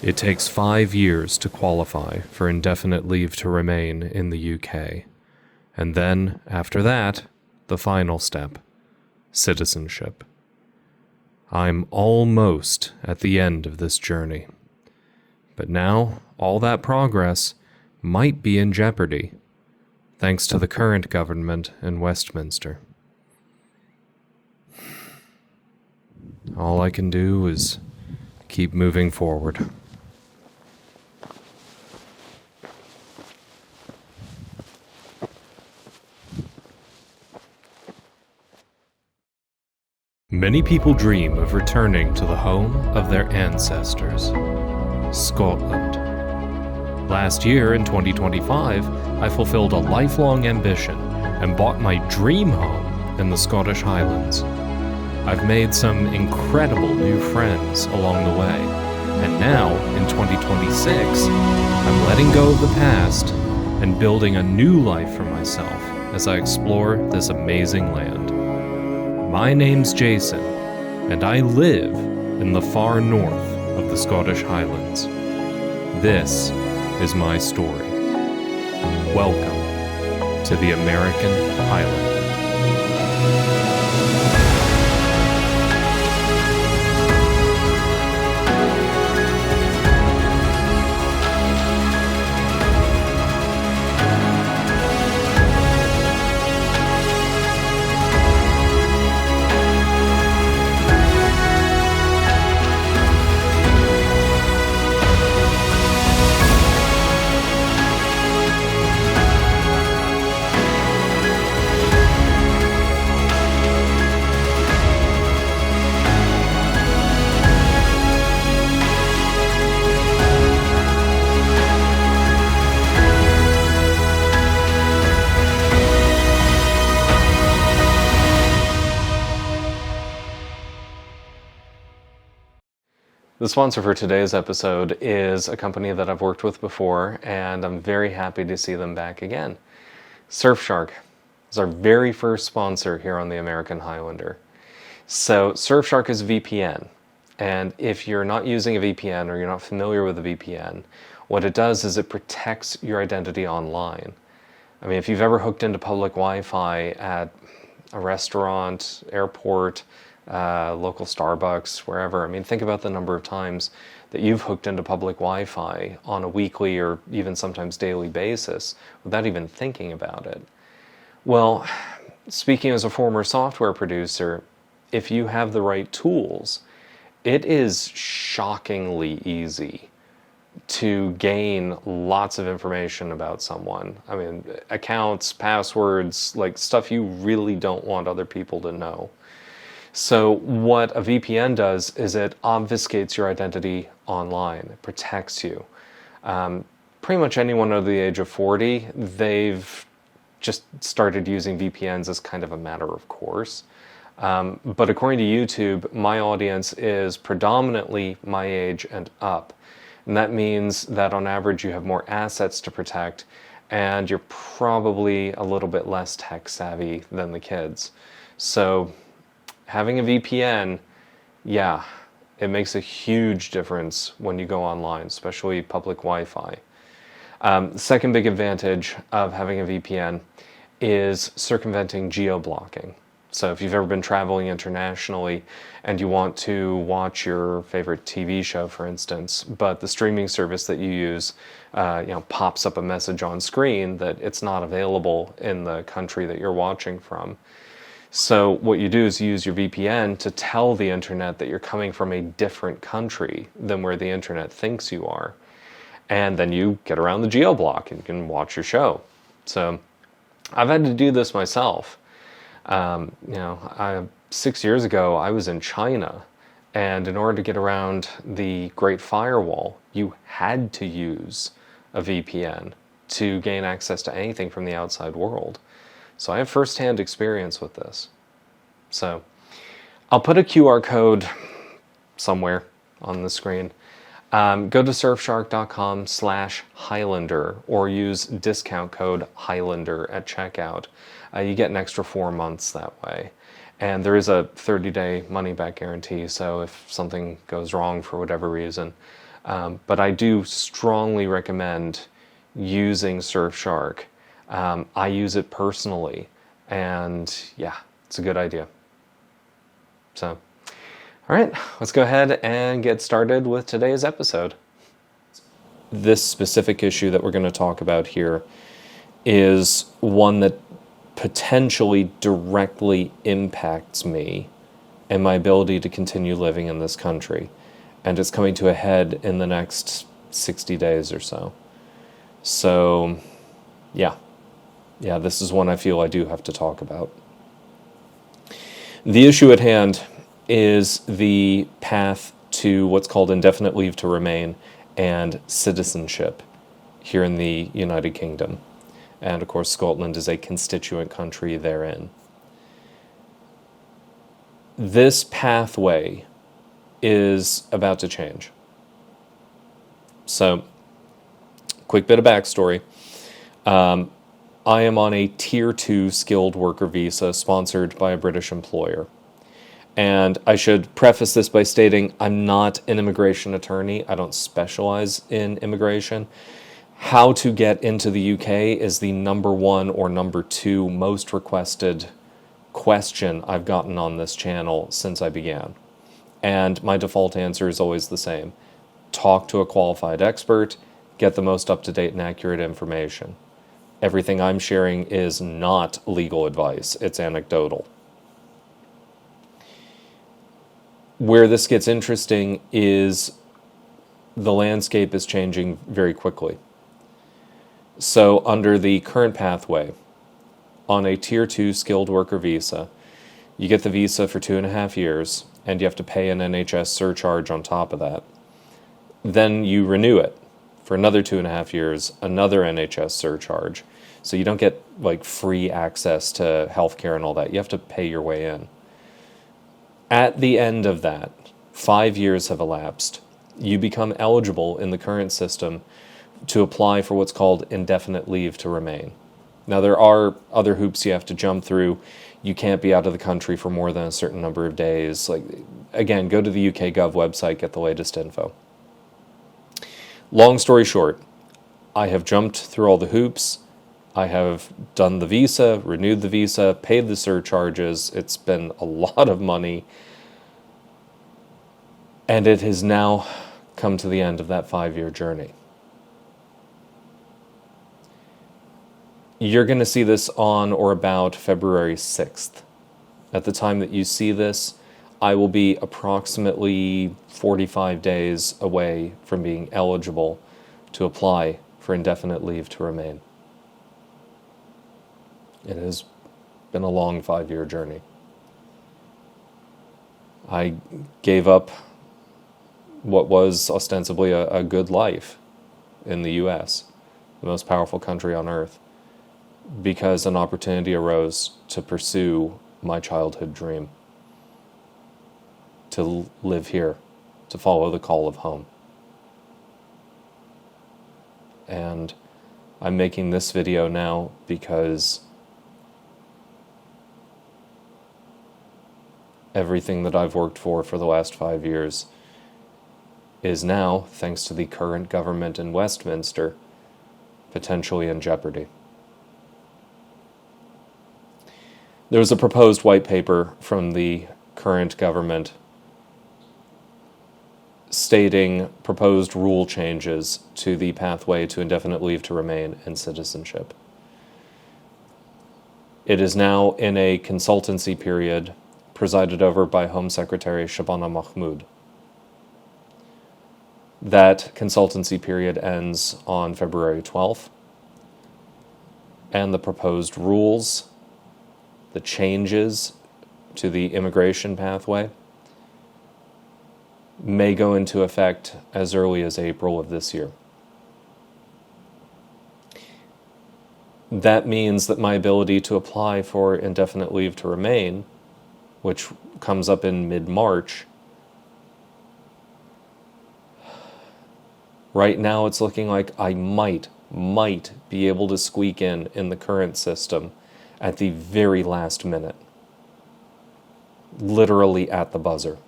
It takes 5 years to qualify for indefinite leave to remain in the UK. And then, after that, the final step, citizenship. I'm almost at the end of this journey. But now, all that progress might be in jeopardy, thanks to the current government in Westminster. All I can do is keep moving forward. Many people dream of returning to the home of their ancestors, Scotland. Last year, in 2025, I fulfilled a lifelong ambition and bought my dream home in the Scottish Highlands. I've made some incredible new friends along the way, and now, in 2026, I'm letting go of the past and building a new life for myself as I explore this amazing land. My name's Jason, and I live in the far north of the Scottish Highlands. This is my story. Welcome to the American Highlander. The sponsor for today's episode is a company that I've worked with before, and I'm very happy to see them back again. Surfshark is our very first sponsor here on the American Highlander. So Surfshark is a VPN, and if you're not using a VPN or you're not familiar with a VPN, what it does is it protects your identity online. I mean, if you've ever hooked into public Wi-Fi at a restaurant, airport, local Starbucks, wherever. I mean, think about the number of times that you've hooked into public Wi-Fi on a weekly or even sometimes daily basis without even thinking about it. Well, speaking as a former software producer, if you have the right tools, it is shockingly easy to gain lots of information about someone. I mean, accounts, passwords, like stuff you really don't want other people to know. So what a VPN does is it obfuscates your identity online. It protects you. Pretty much anyone under the age of 40, they've just started using VPNs as kind of a matter of course. But according to YouTube, my audience is predominantly my age and up. And that means that on average you have more assets to protect, and you're probably a little bit less tech savvy than the kids. So having a VPN, yeah, it makes a huge difference when you go online, especially public Wi-Fi. The second big advantage of having a VPN is circumventing geo-blocking. So if you've ever been traveling internationally and you want to watch your favorite TV show, for instance, but the streaming service that you use pops up a message on screen that it's not available in the country that you're watching from. So what you do is you use your VPN to tell the internet that you're coming from a different country than where the internet thinks you are. And then you get around the geo-block and you can watch your show. So I've had to do this myself. 6 years ago, I was in China, and in order to get around the Great Firewall, you had to use a VPN to gain access to anything from the outside world. So I have first-hand experience with this. So I'll put a QR code somewhere on the screen. Go to surfshark.com/Highlander or use discount code Highlander at checkout. You get an extra 4 months that way. And there is a 30-day money-back guarantee, so if something goes wrong for whatever reason, But I do strongly recommend using Surfshark. I use it personally, and yeah, it's a good idea. So, all right, let's go ahead and get started with today's episode. This specific issue that we're going to talk about here is one that potentially directly impacts me and my ability to continue living in this country. And it's coming to a head in the next 60 days or so. So, yeah, this is one I feel I do have to talk about. The issue at hand is the path to what's called indefinite leave to remain and citizenship here in the United Kingdom. And of course, Scotland is a constituent country therein. This pathway is about to change. So, quick bit of backstory. I am on a Tier 2 skilled worker visa sponsored by a British employer. And I should preface this by stating I'm not an immigration attorney. I don't specialize in immigration. How to get into the UK is the number 1 or number 2 most requested question I've gotten on this channel since I began. And my default answer is always the same. Talk to a qualified expert, get the most up-to-date and accurate information. Everything I'm sharing is not legal advice, it's anecdotal. Where this gets interesting is the landscape is changing very quickly. So under the current pathway, on a Tier 2 skilled worker visa, you get the visa for 2.5 years, and you have to pay an NHS surcharge on top of that. Then you renew it for another 2.5 years, another NHS surcharge. So you don't get like free access to healthcare and all that. You have to pay your way in. At the end of that, 5 years have elapsed. You become eligible in the current system to apply for what's called indefinite leave to remain. Now, there are other hoops you have to jump through. You can't be out of the country for more than a certain number of days. Like, again, go to the UK Gov website, get the latest info. Long story short, I have jumped through all the hoops. I have done the visa, renewed the visa, paid the surcharges. It's been a lot of money. And it has now come to the end of that 5-year journey. You're going to see this on or about February 6th. At the time that you see this, I will be approximately 45 days away from being eligible to apply for indefinite leave to remain. It has been a long 5-year journey. I gave up what was ostensibly a good life in the US, the most powerful country on earth, because an opportunity arose to pursue my childhood dream, to live here, to follow the call of home. And I'm making this video now because everything that I've worked for the last 5 years is now, thanks to the current government in Westminster, potentially in jeopardy. There was a proposed white paper from the current government stating proposed rule changes to the pathway to indefinite leave to remain and citizenship. It is now in a consultancy period presided over by Home Secretary Shabana Mahmood. That consultancy period ends on February 12th, and the proposed rules, the changes to the immigration pathway, may go into effect as early as April of this year. That means that my ability to apply for indefinite leave to remain, which comes up in mid-March, right now it's looking like I might be able to squeak in the current system at the very last minute. Literally at the buzzer.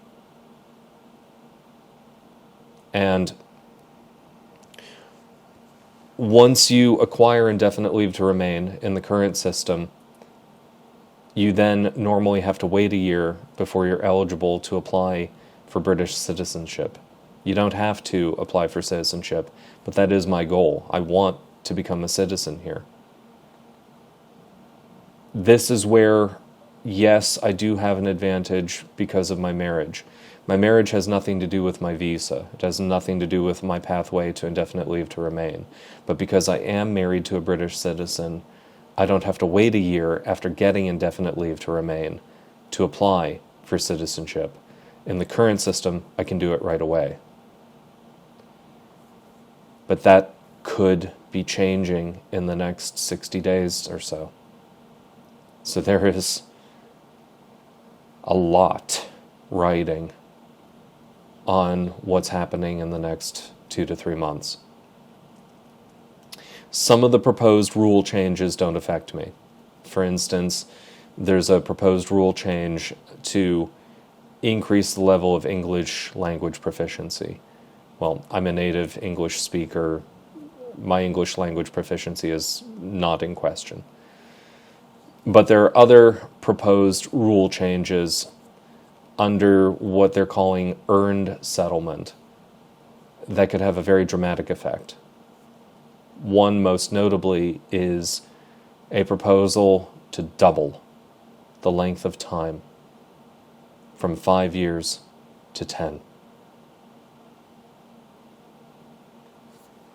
And Once you acquire indefinite leave to remain in the current system, you then normally have to wait a year before you're eligible to apply for British citizenship. You don't have to apply for citizenship, but that is my goal. I want to become a citizen here. This is where, yes, I do have an advantage because of my marriage. My marriage has nothing to do with my visa. It has nothing to do with my pathway to indefinite leave to remain. But because I am married to a British citizen, I don't have to wait a year after getting indefinite leave to remain to apply for citizenship. In the current system, I can do it right away. But that could be changing in the next 60 days or so. So there is a lot riding on what's happening in the next 2 to 3 months. Some of the proposed rule changes don't affect me. For instance, there's a proposed rule change to increase the level of English language proficiency. Well, I'm a native English speaker. My English language proficiency is not in question. But there are other proposed rule changes under what they're calling earned settlement that could have a very dramatic effect. One most notably is a proposal to double the length of time from 5 years to 10.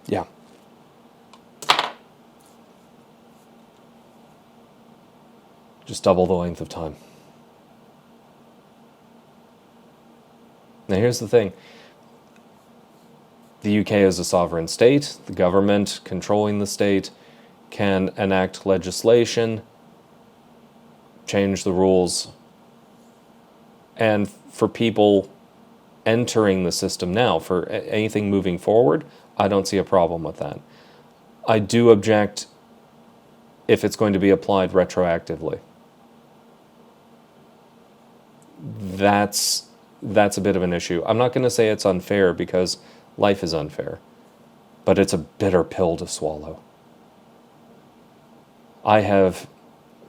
Yeah. Just double the length of time. Now here's the thing. The UK is a sovereign state. The government controlling the state can enact legislation, change the rules, and for people entering the system now, for anything moving forward, I don't see a problem with that. I do object if it's going to be applied retroactively. That's a bit of an issue. I'm not going to say it's unfair because life is unfair, but it's a bitter pill to swallow. I have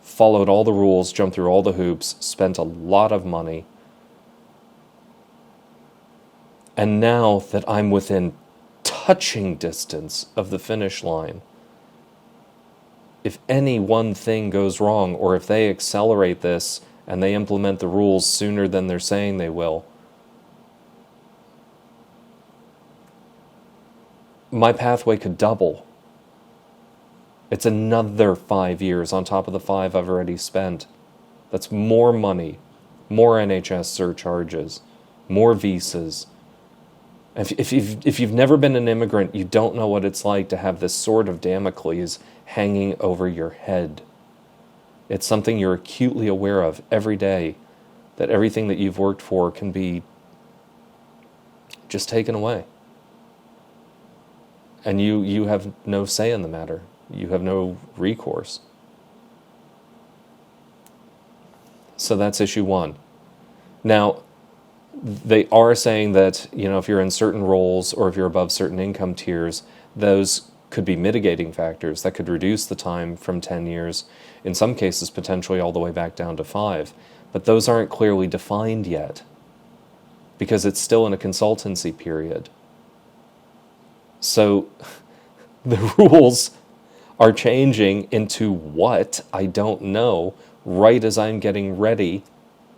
followed all the rules, jumped through all the hoops, spent a lot of money, and now that I'm within touching distance of the finish line, if any one thing goes wrong, or if they accelerate this and they implement the rules sooner than they're saying they will, my pathway could double. It's another 5 years on top of the 5 I've already spent. That's more money, more NHS surcharges, more visas. If you've never been an immigrant, you don't know what it's like to have this sword of Damocles hanging over your head. It's something you're acutely aware of every day, that everything that you've worked for can be just taken away. And you have no say in the matter. You have no recourse. So that's issue one. Now, they are saying that, if you're in certain roles or if you're above certain income tiers, those could be mitigating factors that could reduce the time from 10 years, in some cases potentially all the way back down to 5. But those aren't clearly defined yet because it's still in a consultancy period. So the rules are changing into what? I don't know, right as I'm getting ready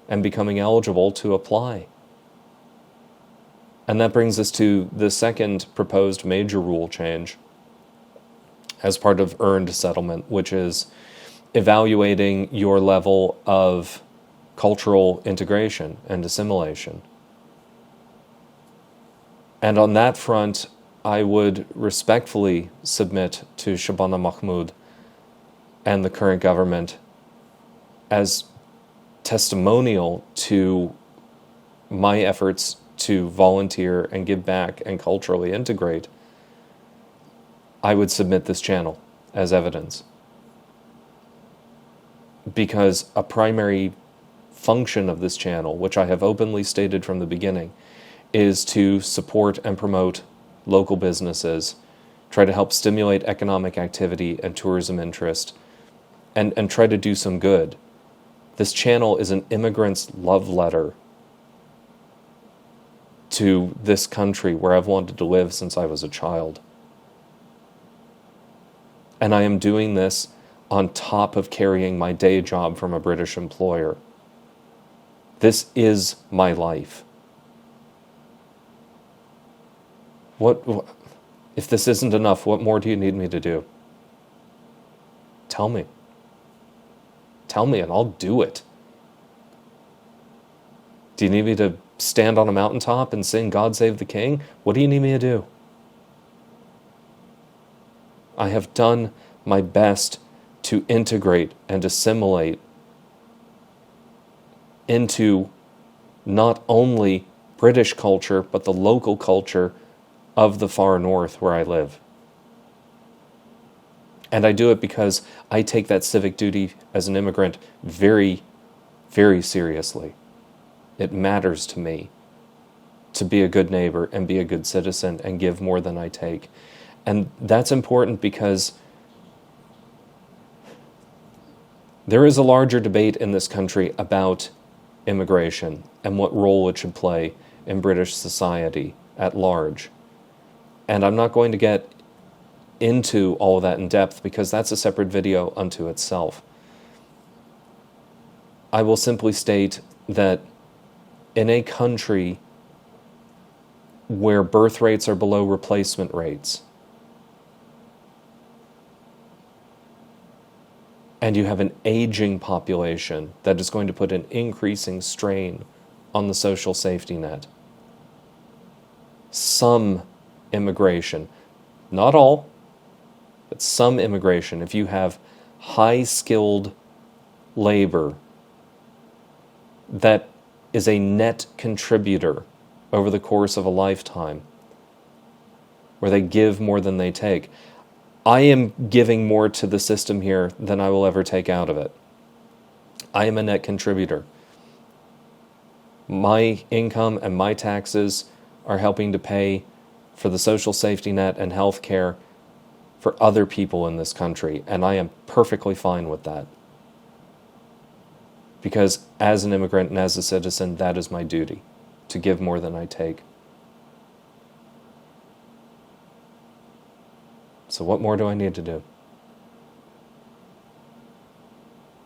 and becoming eligible to apply. And that brings us to the second proposed major rule change as part of earned settlement, which is evaluating your level of cultural integration and assimilation. And on that front, I would respectfully submit to Shabana Mahmood and the current government as testimonial to my efforts to volunteer and give back and culturally integrate. I would submit this channel as evidence. Because a primary function of this channel, which I have openly stated from the beginning, is to support and promote local businesses, try to help stimulate economic activity and tourism interest, and try to do some good. This channel is an immigrant's love letter to this country where I've wanted to live since I was a child. And I am doing this on top of carrying my day job from a British employer. This is my life. What if this isn't enough, what more do you need me to do? Tell me. Tell me and I'll do it. Do you need me to stand on a mountaintop and sing God Save the King? What do you need me to do? I have done my best to integrate and assimilate into not only British culture, but the local culture of the far north where I live. And I do it because I take that civic duty as an immigrant very, very seriously. It matters to me to be a good neighbor and be a good citizen and give more than I take. And that's important because there is a larger debate in this country about immigration and what role it should play in British society at large. And I'm not going to get into all of that in depth because that's a separate video unto itself. I will simply state that in a country where birth rates are below replacement rates, and you have an aging population that is going to put an increasing strain on the social safety net, some immigration, not all, but some immigration, if you have high-skilled labor that is a net contributor over the course of a lifetime, where they give more than they take. I am giving more to the system here than I will ever take out of it. I am a net contributor. My income and my taxes are helping to pay for the social safety net and health care for other people in this country, and I am perfectly fine with that. Because as an immigrant and as a citizen, that is my duty, to give more than I take. So what more do I need to do?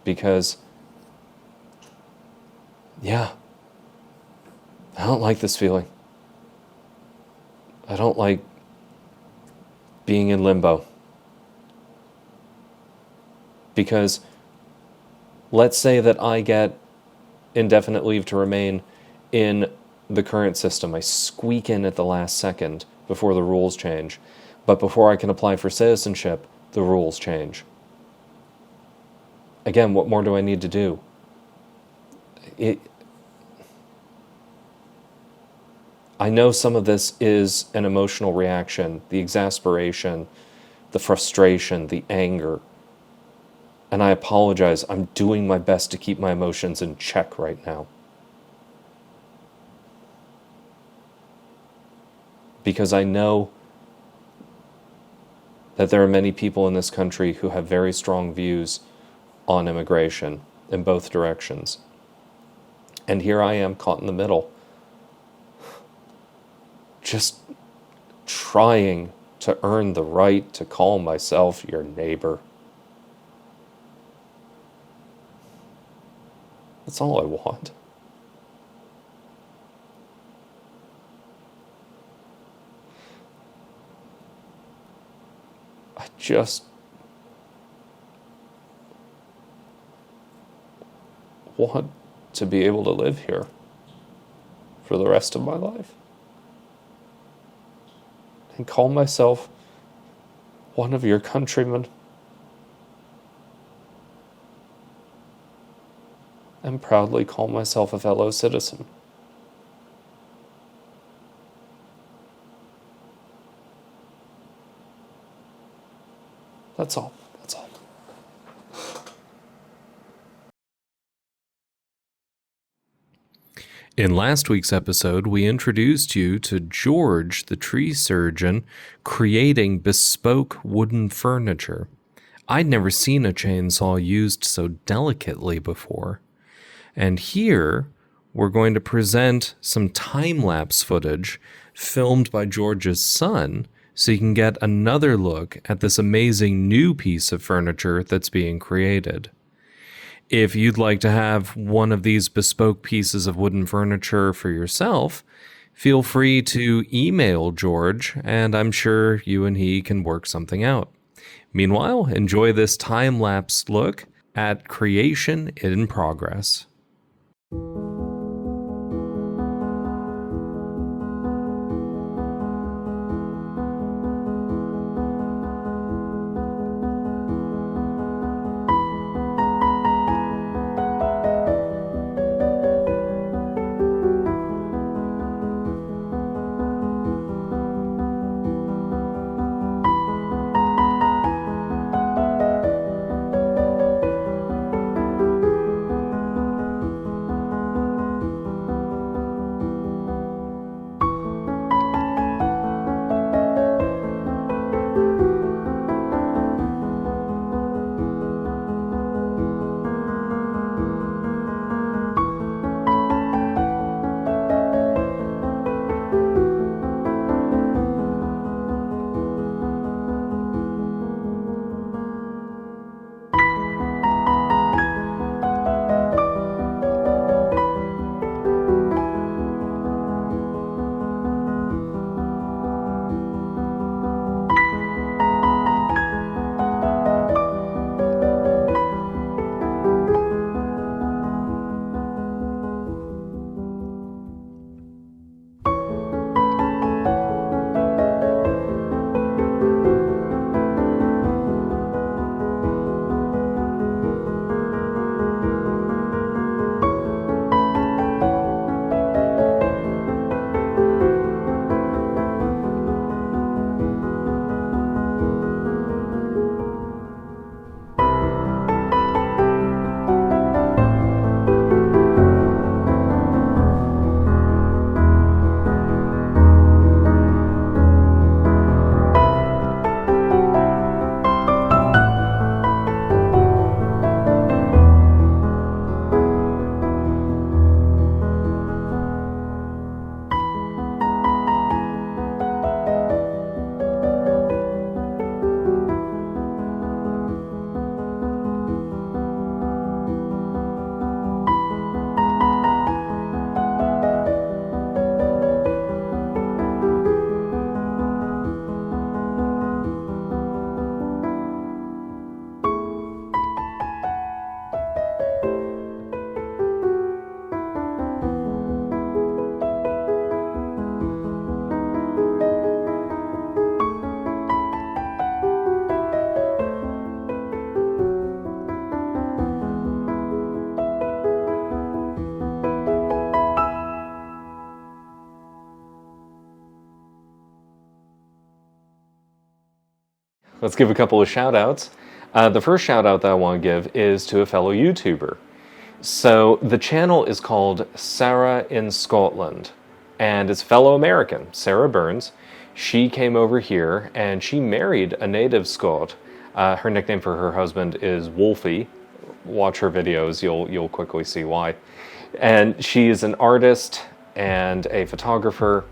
Because, yeah, I don't like this feeling. I don't like being in limbo. Because let's say that I get indefinite leave to remain in the current system. I squeak in at the last second before the rules change. But before I can apply for citizenship, the rules change. Again, what more do I need to do? I know some of this is an emotional reaction, the exasperation, the frustration, the anger. And I apologize. I'm doing my best to keep my emotions in check right now. Because I know that there are many people in this country who have very strong views on immigration in both directions. And here I am caught in the middle, just trying to earn the right to call myself your neighbor. That's all I want. I just want to be able to live here for the rest of my life and call myself one of your countrymen and proudly call myself a fellow citizen. That's all. That's all. In last week's episode, we introduced you to George, the tree surgeon, creating bespoke wooden furniture. I'd never seen a chainsaw used so delicately before. And here, we're going to present some time-lapse footage filmed by George's son, so you can get another look at this amazing new piece of furniture that's being created. If you'd like to have one of these bespoke pieces of wooden furniture for yourself, feel free to email George, and I'm sure you and he can work something out. Meanwhile, enjoy this time-lapse look at creation in progress. Let's give a couple of shout outs. The first shout out that I want to give is to a fellow YouTuber. So the channel is called Sarah in Scotland, and it's fellow American, Sarah Burns. She came over here and she married a native Scot. Her nickname for her husband is Wolfie. Watch her videos, you'll quickly see why. And she is an artist and a photographer,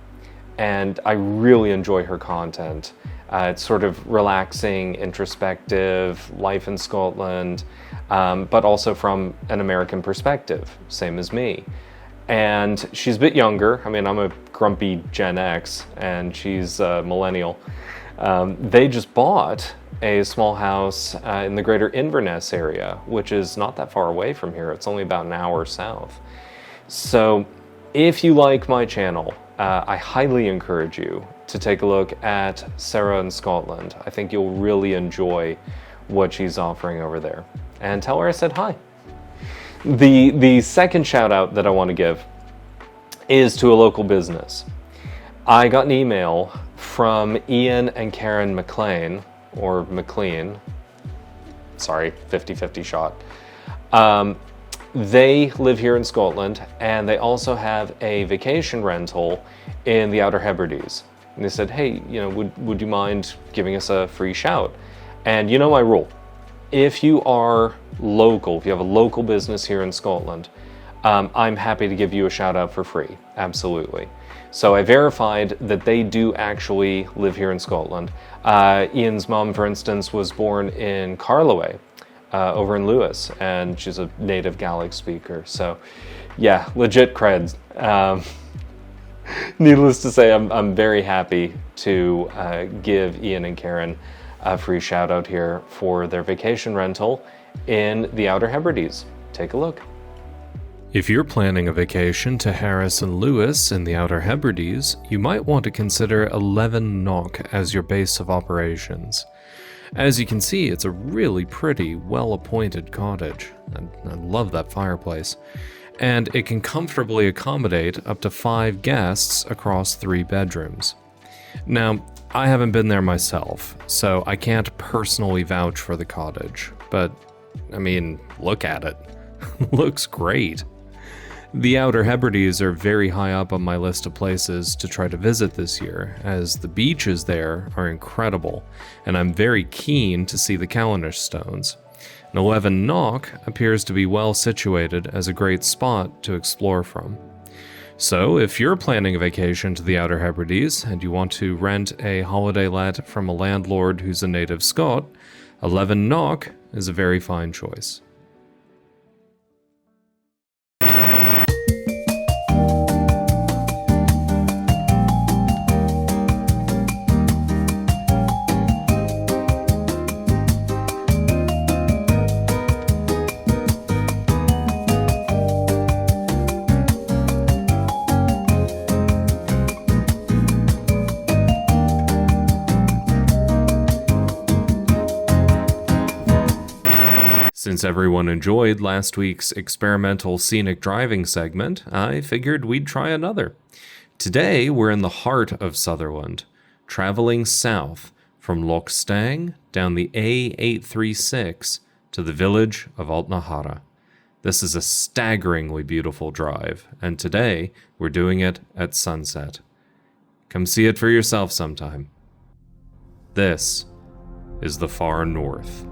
and I really enjoy her content. It's sort of relaxing, introspective, life in Scotland, but also from an American perspective, same as me. And she's a bit younger. I mean, I'm a grumpy Gen X, and she's a millennial. They just bought a small house in the greater Inverness area, which is not that far away from here. It's only about an hour south. So if you like my channel, I highly encourage you to take a look at Sarah in Scotland. I think you'll really enjoy what she's offering over there. And tell her I said hi. The second shout out that I want to give is to a local business. I got an email from Ian and Karen McLean, or McLean, sorry, 50-50 shot. They live here in Scotland, and they also have a vacation rental in the Outer Hebrides. And they said, hey, would you mind giving us a free shout? And you know my rule. If you are local, if you have a local business here in Scotland, I'm happy to give you a shout out for free, absolutely. So I verified that they do actually live here in Scotland. Ian's mom, for instance, was born in Carloway, over in Lewis, and she's a native Gaelic speaker. So yeah, legit creds. Needless to say, I'm very happy to give Ian and Karen a free shout out here for their vacation rental in the Outer Hebrides. Take a look. If you're planning a vacation to Harris and Lewis in the Outer Hebrides, you might want to consider 11 Loch as your base of operations. As you can see, it's a really pretty, well-appointed cottage. I love that fireplace. And it can comfortably accommodate up to 5 guests across 3 bedrooms. Now, I haven't been there myself, so I can't personally vouch for the cottage, but, I mean, look at it. Looks great. The Outer Hebrides are very high up on my list of places to try to visit this year, as the beaches there are incredible, and I'm very keen to see the Callanish stones. And 11 Loch appears to be well situated as a great spot to explore from. So, if you're planning a vacation to the Outer Hebrides and you want to rent a holiday let from a landlord who's a native Scot, 11 Loch is a very fine choice. Since everyone enjoyed last week's experimental scenic driving segment, I figured we'd try another. Today, we're in the heart of Sutherland, traveling south from Loch Staing down the A836 to the village of Altnaharra. This is a staggeringly beautiful drive, and today we're doing it at sunset. Come see it for yourself sometime. This is the far north.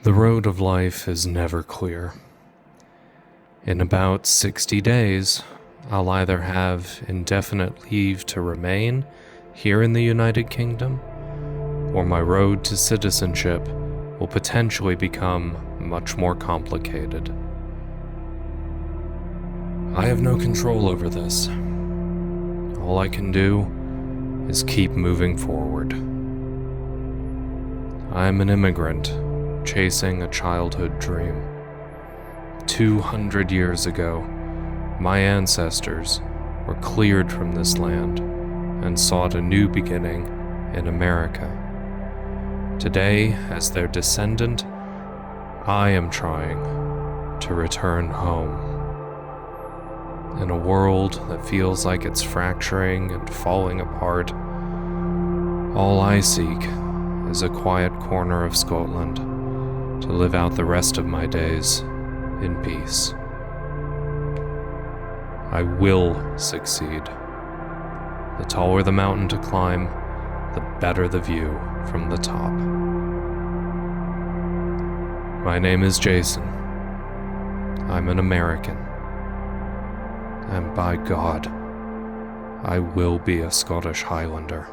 The road of life is never clear. In about 60 days, I'll either have indefinite leave to remain here in the United Kingdom, or my road to citizenship will potentially become much more complicated. I have no control over this. All I can do is keep moving forward. I'm an immigrant chasing a childhood dream. 200 years ago, my ancestors were cleared from this land and sought a new beginning in America. Today, as their descendant, I am trying to return home. In a world that feels like it's fracturing and falling apart, all I seek is a quiet corner of Scotland to live out the rest of my days in peace. I will succeed. The taller the mountain to climb, the better the view from the top. My name is Jason. I'm an American. And by God, I will be a Scottish Highlander.